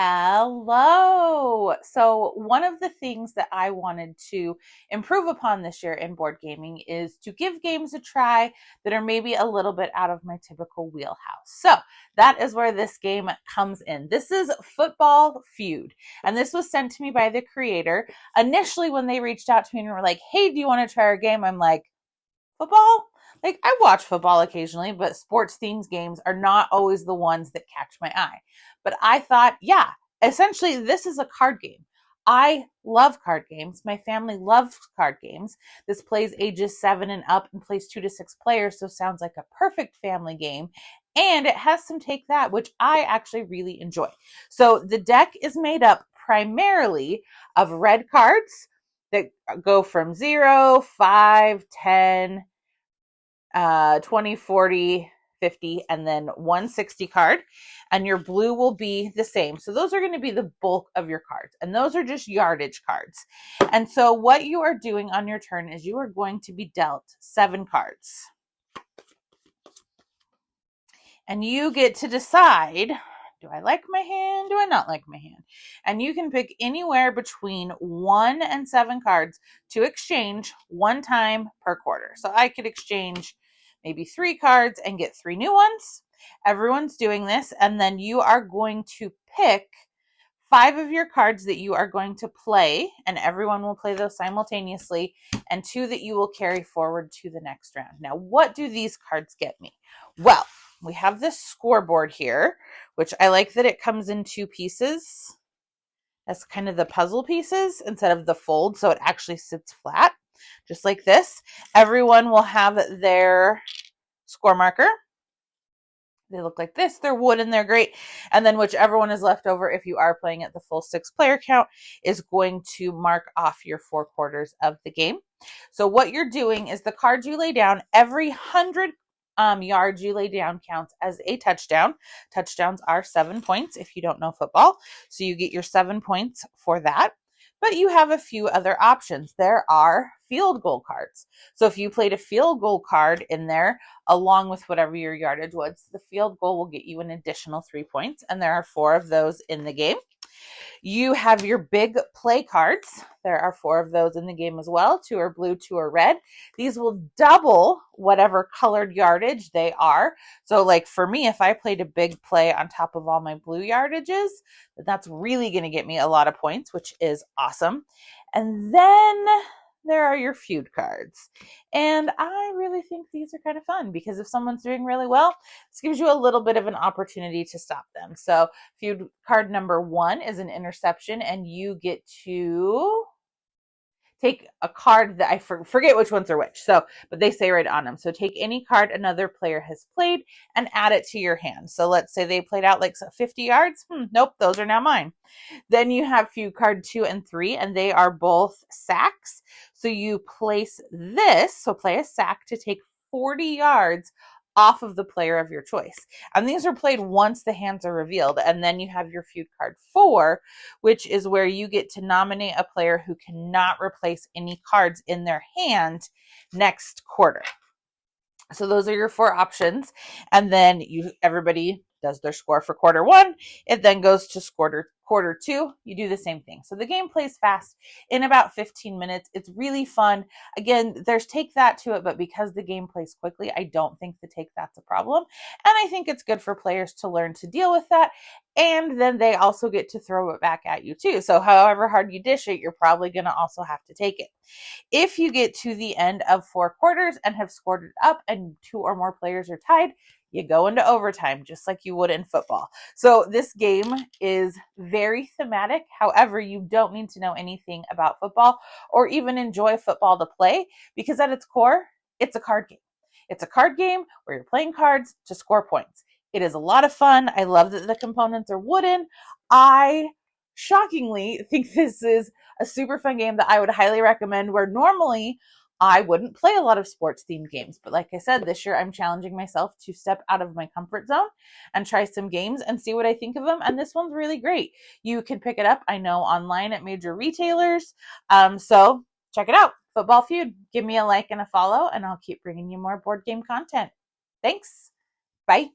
Hello. So, one of the things that I wanted to improve upon this year in board gaming is to give games a try that are maybe a little bit out of my typical wheelhouse. So, that is where this game comes in. This is Football Feud, and this was sent to me by the creator. Initially, when they reached out to me and were like, "Hey, do you want to try our game?" I'm like, "Football?" Like, I watch football occasionally, but sports themed games are not always the ones that catch my eye. But I thought, yeah, essentially, this is a card game. I love card games. My family loves card games. This plays ages 7 and up and plays 2 to 6 players, so sounds like a perfect family game. And it has some take that, which I actually really enjoy. So the deck is made up primarily of red cards that go from 0, 5, 10, 20, 40, 50, and then 160 card. And your blue will be the same. So those are going to be the bulk of your cards. And those are just yardage cards. And so what you are doing on your turn is you are going to be dealt 7 cards. And you get to decide, do I like my hand? Do I not like my hand? And you can pick anywhere between 1 and 7 cards to exchange one time per quarter. So I could exchange maybe 3 cards and get 3 new ones. Everyone's doing this. And then you are going to pick 5 of your cards that you are going to play, and everyone will play those simultaneously, and 2 that you will carry forward to the next round. Now, what do these cards get me? Well, we have this scoreboard here, which I like that it comes in 2 pieces. That's kind of the puzzle pieces instead of the fold, so it actually sits flat, just like this. Everyone will have their score marker. They look like this. They're wood and they're great. And then whichever one is left over, if you are playing at the full 6 player count, is going to mark off your 4 quarters of the game. So what you're doing is the cards you lay down, every 100 yards you lay down counts as a touchdown. Touchdowns are 7 points if you don't know football. So you get your 7 points for that. But you have a few other options. There are field goal cards. So if you played a field goal card in there, along with whatever your yardage was, the field goal will get you an additional 3 points. And there are 4 of those in the game. You have your big play cards. There are 4 of those in the game as well. 2 are blue, 2 are red. These will double whatever colored yardage they are. So like for me, if I played a big play on top of all my blue yardages, that's really going to get me a lot of points, which is awesome. And then there are your feud cards. And I really think these are kind of fun because if someone's doing really well, this gives you a little bit of an opportunity to stop them. So feud card number 1 is an interception, and you get to take a card that I forget which ones are which. So, but they say right on them. So take any card another player has played and add it to your hand. So let's say they played out like 50 yards. Nope, those are now mine. Then you have feud card 2 and 3, and they are both sacks. So you place this, so play a sack to take 40 yards off of the player of your choice. And these are played once the hands are revealed. And then you have your feud card 4, which is where you get to nominate a player who cannot replace any cards in their hand next quarter. So those are your 4 options. And then everybody does their score for quarter 1. It then goes to quarter 2. You do the same thing. So the game plays fast in about 15 minutes. It's really fun. Again, there's take that to it, but because the game plays quickly, I don't think the take that's a problem. And I think it's good for players to learn to deal with that. And then they also get to throw it back at you too. So however hard you dish it, you're probably going to also have to take it. If you get to the end of 4 quarters and have scored it up and 2 or more players are tied, you go into overtime just like you would in football. So this game is very thematic. However, you don't need to know anything about football or even enjoy football to play, because at its core, it's a card game. It's a card game where you're playing cards to score points. It is a lot of fun. I love that the components are wooden. I shockingly think this is a super fun game that I would highly recommend, where normally I wouldn't play a lot of sports themed games. But like I said, this year I'm challenging myself to step out of my comfort zone and try some games and see what I think of them. And this one's really great. You can pick it up, I know, online at major retailers. So check it out. Football Feud. Give me a like and a follow, and I'll keep bringing you more board game content. Thanks. Bye.